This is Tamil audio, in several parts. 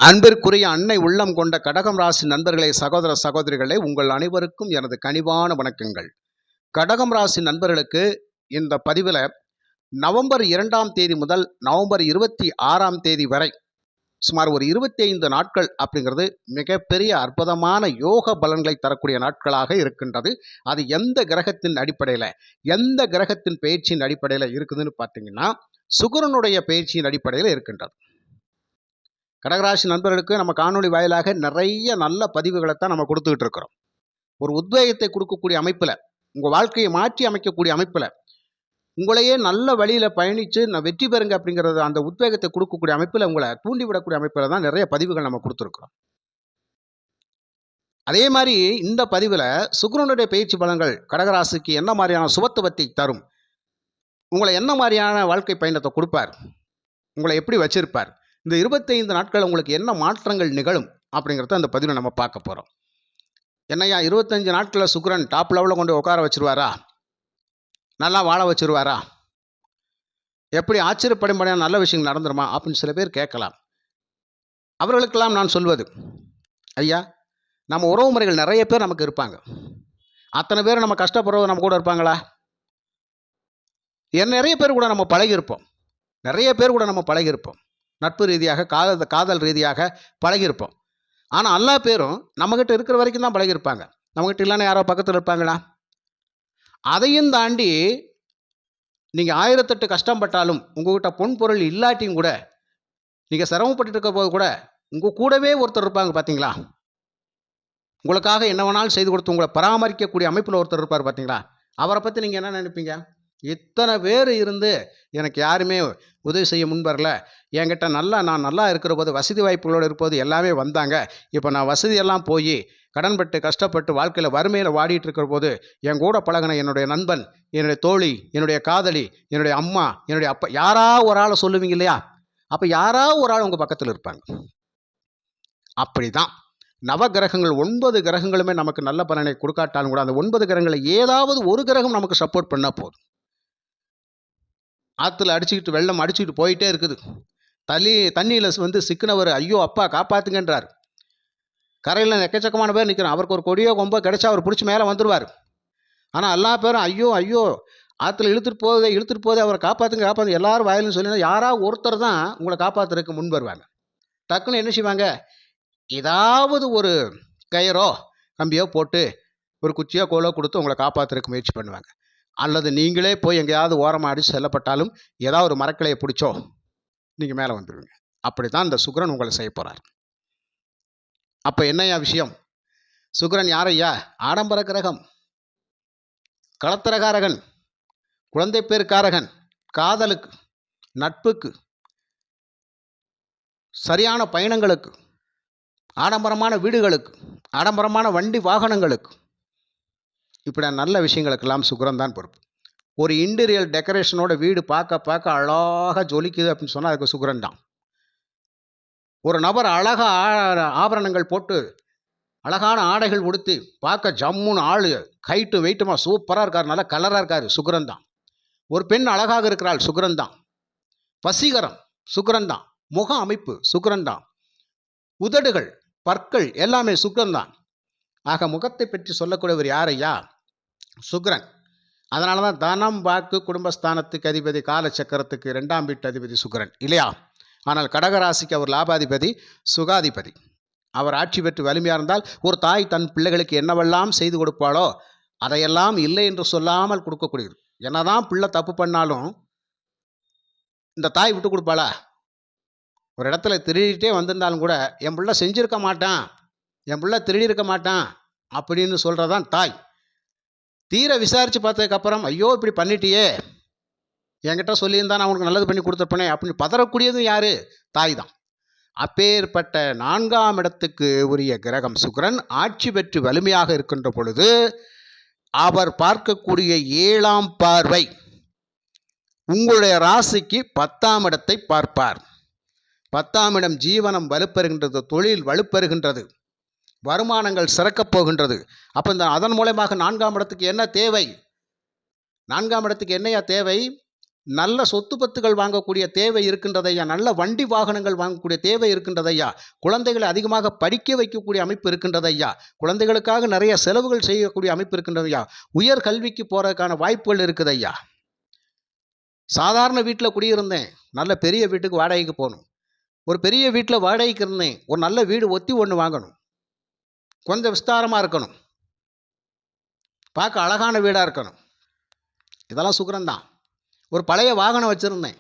அன்பிற்குரிய அன்னை உள்ளம் கொண்ட கடகம் ராசி நண்பர்களே, சகோதர சகோதரிகளே, உங்கள் அனைவருக்கும் எனது கனிவான வணக்கங்கள். கடகம் ராசி நண்பர்களுக்கு இந்த பதிவில் நவம்பர் 2ஆம் தேதி முதல் நவம்பர் 26ஆம் தேதி வரை சுமார் ஒரு 25 நாட்கள் அப்படிங்கிறது மிகப்பெரிய அற்புதமான யோக பலன்களை தரக்கூடிய நாட்களாக இருக்கின்றது. அது எந்த கிரகத்தின் அடிப்படையில், எந்த கிரகத்தின் பயிற்சியின் அடிப்படையில் இருக்குதுன்னு பார்த்தீங்கன்னா, சுக்கிரனுடைய பயிற்சியின் அடிப்படையில் இருக்கின்றது. கடகராசி நண்பர்களுக்கு நம்ம காணொலி வாயிலாக நிறைய நல்ல பதிவுகளை தான் நம்ம கொடுத்துக்கிட்டு இருக்கிறோம். ஒரு உத்வேகத்தை கொடுக்கக்கூடிய அமைப்பில், உங்கள் வாழ்க்கையை மாற்றி அமைக்கக்கூடிய அமைப்பில், உங்களையே நல்ல வழியில் பயணித்து நான் வெற்றி பெறுங்க அப்படிங்கிறது அந்த உத்வேகத்தை கொடுக்கக்கூடிய அமைப்பில், உங்களை தூண்டிவிடக்கூடிய அமைப்பில் தான் நிறைய பதிவுகள் நம்ம கொடுத்துருக்குறோம். அதே மாதிரி இந்த பதிவில் சுக்கிரனுடைய பயிற்சி பலன்கள் கடகராசிக்கு என்ன மாதிரியான சுபத்துவத்தை தரும், உங்களை என்ன மாதிரியான வாழ்க்கை பயணத்தை கொடுப்பார், உங்களை எப்படி வச்சிருப்பார், இந்த 25 நாட்கள் உங்களுக்கு என்ன மாற்றங்கள் நிகழும் அப்படிங்கிறத அந்த பதிவில் நம்ம பார்க்க போகிறோம். என்னையா 25 நாட்களில் சுக்கிரன் டாப் லெவலில் கொண்டு உட்கார வச்சிருவாரா, நல்லா வாழ வச்சிருவாரா, எப்படி ஆச்சரியப்படும்படியான நல்ல விஷயங்கள் நடந்துருமா அப்படின்னு சில பேர் கேட்கலாம். அவர்களுக்கெல்லாம் நான் சொல்வது, ஐயா, நம்ம உறவு முறைகள் நிறைய பேர் நமக்கு இருப்பாங்க. அத்தனை பேர் நம்ம கஷ்டப்படுறவங்க நம்ம கூட இருப்பாங்களா? நிறைய பேர் கூட நம்ம பழகியிருப்போம். நிறைய பேர் கூட நம்ம பழகியிருப்போம். நட்பு ரீதியாக, காதல் ரீதியாக பழகியிருப்போம். ஆனால் எல்லா பேரும் நம்மகிட்ட இருக்கிற வரைக்கும் தான் பழகியிருப்பாங்க. நம்மகிட்ட இல்லைன்னா யாரோ பக்கத்தில் இருப்பாங்களா? அதையும் தாண்டி நீங்கள் 1008 கஷ்டப்பட்டாலும், உங்கள்கிட்ட பொன் பொருள் இல்லாட்டியும் கூட, நீங்கள் சிரமப்பட்டு இருக்க போது கூட உங்கள் கூடவே ஒருத்தர் இருப்பாங்க பார்த்தீங்களா? உங்களுக்காக என்ன வேணாலும் செய்து கொடுத்து உங்களை பராமரிக்கக்கூடிய அமைப்பில் ஒருத்தர் இருப்பார் பார்த்தீங்களா? அவரை பற்றி நீங்கள் என்ன நினைப்பீங்க? இத்தனை பேர் இருந்து எனக்கு யாருமே உதவி செய்ய முன்வரல, என்கிட்ட நான் நல்லா இருக்கிற போது, வசதி வாய்ப்புகளோடு இருப்போது எல்லாமே வந்தாங்க. இப்போ நான் வசதியெல்லாம் போய் கடன்பட்டு கஷ்டப்பட்டு வாழ்க்கையில் வறுமையில் வாடிட்டு இருக்கிற போது என் கூட பழகின என்னுடைய நண்பன், என்னுடைய தோழி, என்னுடைய காதலி, என்னுடைய அம்மா, என்னுடைய அப்பா, யாராவது ஒரு ஆளை சொல்லுவீங்க இல்லையா? அப்போ யாராவது ஒரு ஆள் உங்கள் பக்கத்தில் இருப்பாங்க. அப்படி தான் நவ கிரகங்கள் 9 கிரகங்களுமே நமக்கு நல்ல பலனை கொடுக்காட்டாலும் கூட அந்த 9 கிரகங்களை ஏதாவது ஒரு கிரகம் நமக்கு சப்போர்ட் பண்ணால் போதும். ஆற்றுல அடிச்சுக்கிட்டு வெள்ளம் அடிச்சுக்கிட்டு போயிட்டே இருக்குது. தண்ணியில் சிக்கினவர் ஐயோ அப்பா காப்பாற்றுங்கன்றார். கரையில் எக்கச்சக்கமான பேர் நிற்கிறோம். அவருக்கு ஒரு கொடியோ கொம்போ கிடைச்சா அவர் பிடிச்சி மேலே வந்துடுவார். ஆனால் எல்லா பேரும் ஐயோ ஐயோ ஆற்றுல இழுத்துட்டு போதே அவரை காப்பாற்றுங்க எல்லாரும் வாயிலும் சொல்லி யாராவது ஒருத்தர் தான் உங்களை காப்பாற்றுறதுக்கு முன் வருவாங்க. டக்குன்னு என்ன செய்வாங்க? ஏதாவது ஒரு கயிறோ கம்பியோ போட்டு ஒரு குச்சியோ கோலோ கொடுத்து உங்களை காப்பாற்றுறதுக்கு முயற்சி பண்ணுவாங்க. அல்லது நீங்களே போய் எங்கேயாவது ஓரமாக அடித்து செல்லப்பட்டாலும் ஏதாவது ஒரு மரக்கிளையை பிடிச்சோ நீங்கள் மேலே வந்துடுவீங்க. அப்படி தான் இந்த சுக்கிரன் உங்களை செய்ய போகிறார். அப்போ என்னையா விஷயம்? சுக்கிரன் யாரையா? ஆடம்பர கிரகம், களத்திரகாரகன், குழந்தை பேருக்காரகன், காதலுக்கு, நட்புக்கு, சரியான பயணங்களுக்கு, ஆடம்பரமான வீடுகளுக்கு, ஆடம்பரமான வண்டி வாகனங்களுக்கு, இப்படி நல்ல விஷயங்களுக்கெல்லாம் சுக்கிரன் தான் பொறுப்பு. ஒரு இன்டீரியர் டெக்கரேஷனோட வீடு பார்க்க அழகாக ஜொலிக்குது அப்படின்னு சொன்னால் அதுக்கு சுக்கிரன் தான். ஒரு நபர் அழகாக ஆபரணங்கள் போட்டு அழகான ஆடைகள் உடுத்தி பார்க்க ஜம்முன்னு ஆள் ஹைட்டு வெயிட்டுமா சூப்பராக இருக்கார், நல்லா கலராக இருக்கார், சுக்கிரன் தான். ஒரு பெண் அழகாக இருக்கிறாள், சுக்கிரன் தான். வசீகரம் சுக்கிரன் தான். முக அமைப்பு சுக்கிரன் தான். உதடுகள், பற்கள் எல்லாமே சுக்கிரன் தான். ஆக முகத்தை பற்றி சொல்லக்கூடியவர் யாரையா? சுக்கிரன். அதனால தான் தனம், வாக்கு, குடும்பஸ்தானத்துக்கு அதிபதி, காலச்சக்கரத்துக்கு 2ஆம் வீட்டு அதிபதி சுக்கிரன் இல்லையா? ஆனால் கடகராசிக்கு அவர் லாபாதிபதி, சுகாதிபதி. அவர் ஆட்சி பெற்று வலிமையாக இருந்தால் ஒரு தாய் தன் பிள்ளைகளுக்கு என்னவெல்லாம் செய்து கொடுப்பாளோ அதையெல்லாம் இல்லை என்று சொல்லாமல் கொடுக்கக்கூடியது. என்னதான் பிள்ளை தப்பு பண்ணாலும் இந்த தாய் விட்டு கொடுப்பாளா? ஒரு இடத்துல திருடிட்டே வந்திருந்தாலும் கூட என் பிள்ளை செஞ்சுருக்க மாட்டான், என் பிள்ளை திருடியிருக்க மாட்டான் அப்படின்னு சொல்கிறதான் தாய். தீர விசாரித்து பார்த்ததுக்கப்புறம் ஐயோ இப்படி பண்ணிட்டியே, என்கிட்ட சொல்லியிருந்தா நான் உனக்கு நல்லது பண்ணி கொடுத்துருப்பேனே அப்படின்னு பதறக்கூடியதும் யார்? தாய் தான். அப்பேற்பட்ட 4ஆம் இடத்துக்கு உரிய கிரகம் சுக்கிரன் ஆட்சி பெற்று வலிமையாக இருக்கின்ற பொழுது அவர் பார்க்கக்கூடிய 7ஆம் பார்வை உங்களுடைய ராசிக்கு 10ஆம் இடத்தை பார்ப்பார். 10ஆம் இடம் ஜீவனம் வலுப்பெறுகின்றது, தொழில் வலுப்பெறுகின்றது, வருமானங்கள் சிறக்கப் போகின்றது. அப்போ அதன் மூலமாக 4ஆம் இடத்துக்கு என்ன தேவை? 4ஆம் இடத்துக்கு என்னையா தேவை? நல்ல சொத்து பத்துகள் வாங்கக்கூடிய தேவை இருக்கின்றதையா, நல்ல வண்டி வாகனங்கள் வாங்கக்கூடிய தேவை இருக்கின்றதையா, குழந்தைகளை அதிகமாக படிக்க வைக்கக்கூடிய அமைப்பு இருக்கின்றதையா, குழந்தைகளுக்காக நிறைய செலவுகள் செய்யக்கூடிய அமைப்பு இருக்கின்றதையா, உயர் கல்விக்கு போகிறதுக்கான வாய்ப்புகள் இருக்குதையா. சாதாரண வீட்டில் குடியிருந்தேன், நல்ல பெரிய வீட்டுக்கு வாடகைக்கு போகணும். ஒரு பெரிய வீட்டில் வாடகைக்கு இருந்தேன், ஒரு நல்ல வீடு ஒத்தி ஒன்று வாங்கணும், கொஞ்சம் விஸ்தாரமாக இருக்கணும், பார்க்க அழகான வீடாக இருக்கணும். இதெல்லாம் சுக்கிரன்தான். ஒரு பழைய வாகனம் வச்சுருந்தேன்,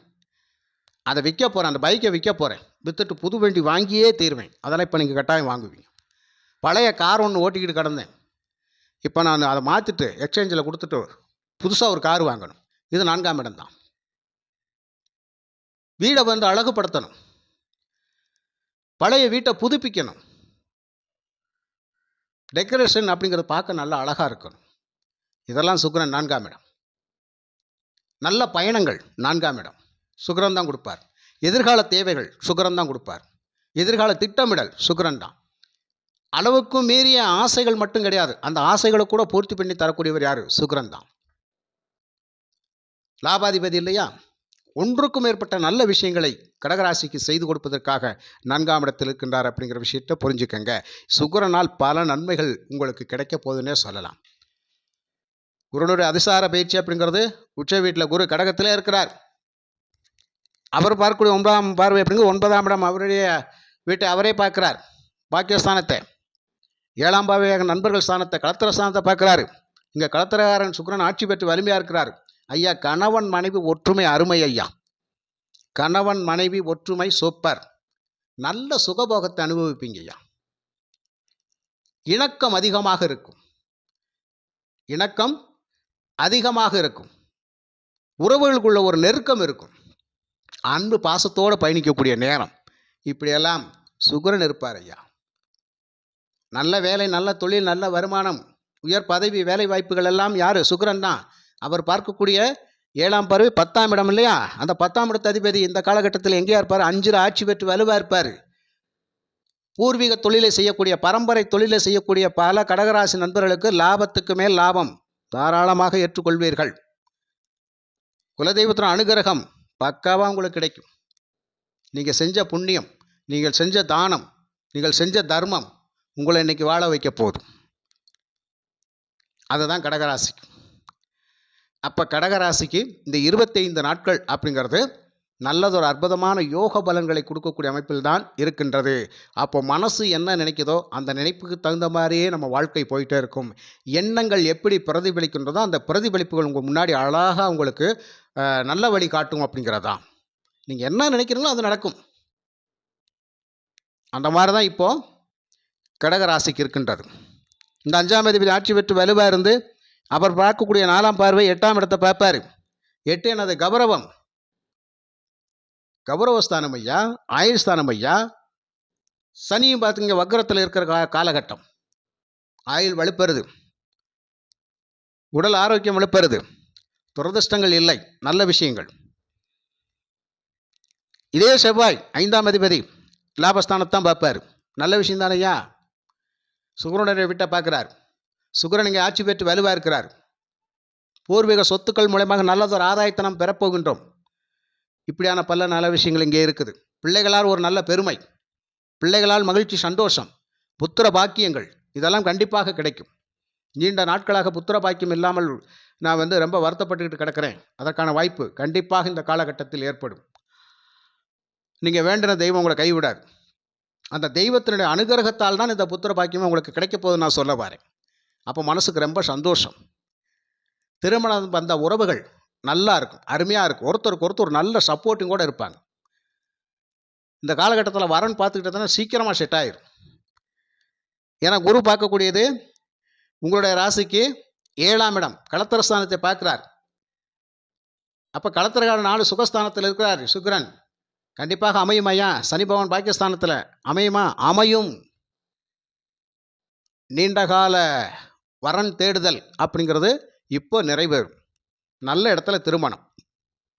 அதை விற்க போகிறேன், அந்த பைக்கை விற்க போகிறேன், விற்றுட்டு புது வண்டி வாங்கியே தீருவேன். அதெல்லாம் இப்போ நீங்கள் கட்டாயம் வாங்குவீங்க. பழைய கார் ஒன்று ஓட்டிக்கிட்டு கிடந்தேன், இப்போ நான் அதை மாற்றிட்டு எக்ஸ்சேஞ்சில் கொடுத்துட்டு புதுசாக ஒரு கார் வாங்கணும். இது 4ஆம் இடம் தான். வீடை வந்து அழகுபடுத்தணும், பழைய வீட்டை புதுப்பிக்கணும், டெக்கரேஷன் அப்படிங்கிறது பார்க்க நல்லா அழகாக இருக்கணும். இதெல்லாம் சுக்கிரன் 4ஆம் இடம். நல்ல பயணங்கள் 4ஆம் இடம் சுக்கிரன் தான் கொடுப்பார். எதிர்கால தேவைகள் சுக்கிரன் தான் கொடுப்பார். எதிர்கால திட்டமிடல் சுக்கிரன் தான். அளவுக்கும் மீறிய ஆசைகள் மட்டும் கிடையாது, அந்த ஆசைகளை கூட பூர்த்தி பண்ணி தரக்கூடியவர் யார்? சுக்கிரன் தான். லாபாதிபதி இல்லையா? ஒன்றுக்கும் மேற்பட்ட நல்ல விஷயங்களை கடகராசிக்கு செய்து கொடுப்பதற்காக 4ஆம் இடத்தில் இருக்கின்றார் அப்படிங்கிற விஷயத்தை புரிஞ்சுக்கங்க. சுக்கிரனால் பல நன்மைகள் உங்களுக்கு கிடைக்க போகுதுன்னே சொல்லலாம். குருனுடைய அதிசார பயிற்சி அப்படிங்கிறது உச்ச வீட்டில் குரு கடகத்திலே இருக்கிறார். அவர் பார்க்கக்கூடிய 9ஆம் பார்வை அப்படிங்கிறது 9ஆம் இடம், அவருடைய வீட்டை அவரே பார்க்கிறார், பாக்கியஸ்தானத்தை. 7ஆம் பார்வையாக நண்பர்கள் ஸ்தானத்தை, களத்திர ஸ்தானத்தை பார்க்குறாரு. இங்கே களத்திரகாரன் சுக்கிரன் ஆட்சி பெற்று வலிமையாக இருக்கிறார். ஐயா, கணவன் மனைவி ஒற்றுமை அருமை ஐயா. கணவன் மனைவி ஒற்றுமை சூப்பர். நல்ல சுகபோகத்தை அனுபவிப்பீங்க ஐயா. இணக்கம் அதிகமாக இருக்கும், இணக்கம் அதிகமாக இருக்கும். உறவுகளுக்குள்ள ஒரு நெருக்கம் இருக்கும், அன்பு பாசத்தோடு பயணிக்கக்கூடிய நேரம். இப்படியெல்லாம் சுக்கிரன் இருப்பார் ஐயா. நல்ல வேலை, நல்ல தொழில், நல்ல வருமானம், உயர் பதவி, வேலை வாய்ப்புகள் எல்லாம் யார்? சுக்கிரன் தான். அவர் பார்க்கக்கூடிய 7ஆம் பார்வை 10ஆம் இடம் இல்லையா? அந்த 10ஆம் இடத்து அதிபதி இந்த காலகட்டத்தில் எங்கேயா இருப்பார்? 5 ஆட்சி பெற்று வலுவாக இருப்பார். பூர்வீக தொழிலை செய்யக்கூடிய, பரம்பரை தொழிலை செய்யக்கூடிய பல கடகராசி நண்பர்களுக்கு லாபத்துக்கு மேல் லாபம் தாராளமாக ஏற்றுக்கொள்வீர்கள். குலதெய்வத்தின் அனுகிரகம் பக்காவாக உங்களுக்கு கிடைக்கும். நீங்கள் செஞ்ச புண்ணியம், நீங்கள் செஞ்ச தானம், நீங்கள் செஞ்ச தர்மம் உங்களை இன்னைக்கு வாழ வைக்க போதும். அதுதான் கடகராசிக்கு. அப்போ கடகராசிக்கு இந்த 25 நாட்கள் அப்படிங்கிறது நல்லதொரு அற்புதமான யோக பலன்களை கொடுக்கக்கூடிய அமைப்பில் தான் இருக்கின்றது. அப்போ மனசு என்ன நினைக்குதோ அந்த நினைப்புக்கு தகுந்த மாதிரியே நம்ம வாழ்க்கை போயிட்டே இருக்கும். எண்ணங்கள் எப்படி பிரதிபலிக்கின்றதோ அந்த பிரதிபலிப்புகள் உங்கள் முன்னாடி அழகாக உங்களுக்கு நல்ல வழி காட்டும் அப்படிங்கிறதான். நீங்கள் என்ன நினைக்கிறீங்களோ அது நடக்கும். அந்த மாதிரி தான் இப்போது கடகராசிக்கு இருக்கின்றது. இந்த 5ஆம் அதிபதி ஆட்சி பெற்று வலுவாக இருந்து அவர் பார்க்கக்கூடிய 4ஆம் பார்வை 8ஆம் இடத்தை பார்ப்பார். 8 என்னது? கௌரவம், கௌரவஸ்தானம் ஐயா, ஆயுள்ஸ்தானம் ஐயா. சனியும் பார்த்துங்க வக்ரத்தில் இருக்கிற காலகட்டம். ஆயுள் வலுப்பெறுது, உடல் ஆரோக்கியம் வலுப்பெறுது, துரதிர்ஷ்டங்கள் இல்லை, நல்ல விஷயங்கள். இதே செவ்வாய் 5ஆம் அதிபதி லாபஸ்தானத்தான் பார்ப்பார். நல்ல விஷயம் தானே ஐயா. சுக்கிரனுடைய வீட்டை பார்க்குறார். சுக்கிரன் இங்கே ஆட்சி பெற்று வலுவாக இருக்கிறார். பூர்வீக சொத்துக்கள் மூலமாக நல்லதொரு ஆதாயத்தை நாம் பெறப்போகின்றோம். இப்படியான பல நல்ல விஷயங்கள் இங்கே இருக்குது. பிள்ளைகளால் ஒரு நல்ல பெருமை, பிள்ளைகளால் மகிழ்ச்சி, சந்தோஷம், புத்திர பாக்கியங்கள் இதெல்லாம் கண்டிப்பாக கிடைக்கும். நீண்ட நாட்களாக புத்திர பாக்கியம் இல்லாமல் நான் ரொம்ப வருத்தப்பட்டுக்கிட்டு கிடக்கிறேன். அதற்கான வாய்ப்பு கண்டிப்பாக இந்த காலகட்டத்தில் ஏற்படும். நீங்கள் வேண்டின தெய்வம் உங்களை கைவிடாது. அந்த தெய்வத்தினுடைய அனுகிரகத்தால் தான் இந்த புத்திர பாக்கியமே உங்களுக்கு கிடைக்க போகுதுன்னு நான் சொல்ல வரேன். அப்போ மனசுக்கு ரொம்ப சந்தோஷம். திருமணம் வந்த உறவுகள் நல்லா இருக்கும், அருமையாக இருக்கும். ஒருத்தருக்கு ஒருத்தர் நல்ல சப்போர்ட்டிங்கோடு இருப்பாங்க. இந்த காலகட்டத்தில் வரன் பார்த்துக்கிட்டதுனா சீக்கிரமாக செட் ஆயிடும். ஏன்னா குரு பார்க்கக்கூடியது உங்களுடைய ராசிக்கு 7ஆம் இடம் களத்திரஸ்தானத்தை பார்க்குறார். அப்போ களத்திரகாரன் 4 சுகஸ்தானத்தில் இருக்கிறார் சுக்கிரன். கண்டிப்பாக அமையும் ஐயா. சனி பகவான் பாக்கியஸ்தானத்தில் அமையுமா? அமையும். நீண்டகால வரன் தேடுதல் அப்படிங்கிறது இப்போ நிறைவேறும். நல்ல இடத்துல திருமணம்,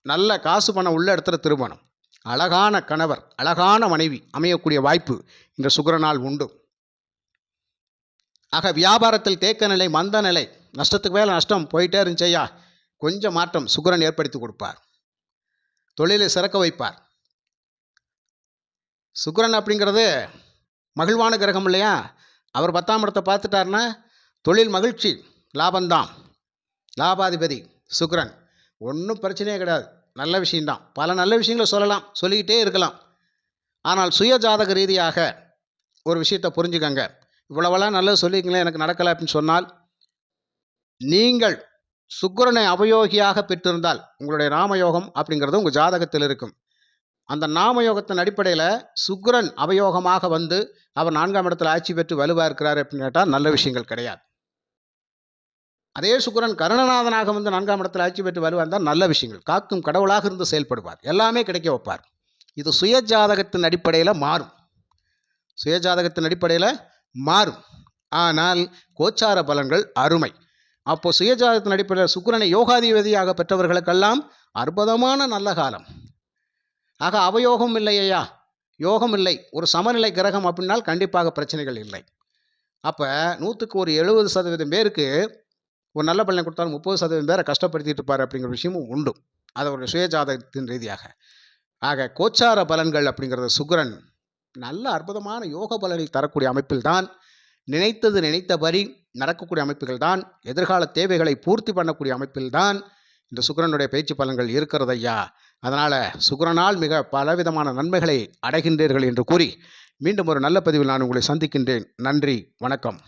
நல்ல காசு பணம் உள்ள இடத்துல திருமணம், அழகான கணவர், அழகான மனைவி அமையக்கூடிய வாய்ப்பு இந்த சுக்கிரனால் உண்டு. ஆக வியாபாரத்தில் தேக்க நிலை, மந்த நிலை, நஷ்டத்துக்கு மேலே நஷ்டம் போயிட்டே இருந்துச்சையா, கொஞ்சம் மாற்றம் சுக்கிரன் ஏற்படுத்தி கொடுப்பார். தொழிலை சிறக்க வைப்பார். சுக்கிரன் அப்படிங்கிறது மகிழ்வான கிரகம் இல்லையா? அவர் 10ஆம் இடத்தை பார்த்துட்டாருன்னா தொழில் மகிழ்ச்சி, லாபம்தான். லாபாதிபதி சுக்கிரன். ஒன்றும் பிரச்சனையே கிடையாது. நல்ல விஷயம்தான். பல நல்ல விஷயங்களை சொல்லலாம், சொல்லிக்கிட்டே இருக்கலாம். ஆனால் சுய ஜாதக ரீதியாக ஒரு விஷயத்தை புரிஞ்சுக்கங்க. இவ்வளவெல்லாம் நல்லது சொல்லிங்களேன், எனக்கு நடக்கலை அப்படின்னு சொன்னால், நீங்கள் சுக்கிரனை அவயோகியாக பெற்றிருந்தால் உங்களுடைய நாமயோகம் அப்படிங்கிறது உங்கள் ஜாதகத்தில் இருக்கும். அந்த நாமயோகத்தின் அடிப்படையில் சுக்கிரன் அவயோகமாக வந்து அவர் 4ஆம் இடத்துல ஆட்சி பெற்று வலுவாக இருக்கிறார் அப்படின்னு கேட்டால் நல்ல விஷயங்கள் கிடையாது. அதே சுக்கிரன் கருணநாதனாக வந்து 4ஆம் இடத்துல ஆட்சி பெற்று வலுவாக இருந்தால் நல்ல விஷயங்கள். காக்கும் கடவுளாக இருந்து செயல்படுவார், எல்லாமே கிடைக்க வைப்பார். இது சுய ஜாதகத்தின் அடிப்படையில் மாறும். சுய ஜாதகத்தின் அடிப்படையில் மாறும். ஆனால் கோச்சார பலன்கள் அருமை. அப்போ சுய ஜாதகத்தின் அடிப்படையில் சுக்கிரனை யோகாதிபதியாக பெற்றவர்களுக்கெல்லாம் அற்புதமான நல்ல காலம். ஆக அவயோகம் இல்லையா, யோகம் இல்லை, ஒரு சமநிலை கிரகம் அப்படின்னால் கண்டிப்பாக பிரச்சனைகள் இல்லை. அப்போ 100க்கு ஒரு 70% பேருக்கு ஒரு நல்ல பலனை கொடுத்தாலும் 30% பேரை கஷ்டப்படுத்திட்டு இருப்பார் அப்படிங்கிற விஷயமும் உண்டு. அது ஒரு சுய ஜாதகத்தின் ரீதியாக. ஆக கோச்சார பலன்கள் அப்படிங்கிறது சுக்கிரன் நல்ல அற்புதமான யோக பலனை தரக்கூடிய அமைப்பில் தான், நினைத்தது நினைத்தபடி நடக்கக்கூடிய அமைப்புகள் தான், எதிர்கால தேவைகளை பூர்த்தி பண்ணக்கூடிய அமைப்பில் தான் இந்த சுக்கிரனுடைய பயிற்சி பலன்கள் இருக்கிறது ஐயா. அதனால் சுக்கிரனால் மிக பலவிதமான நன்மைகளை அடைகின்றீர்கள் என்று கூறி மீண்டும் ஒரு நல்ல பதிவில் நான் உங்களை சந்திக்கின்றேன். நன்றி, வணக்கம்.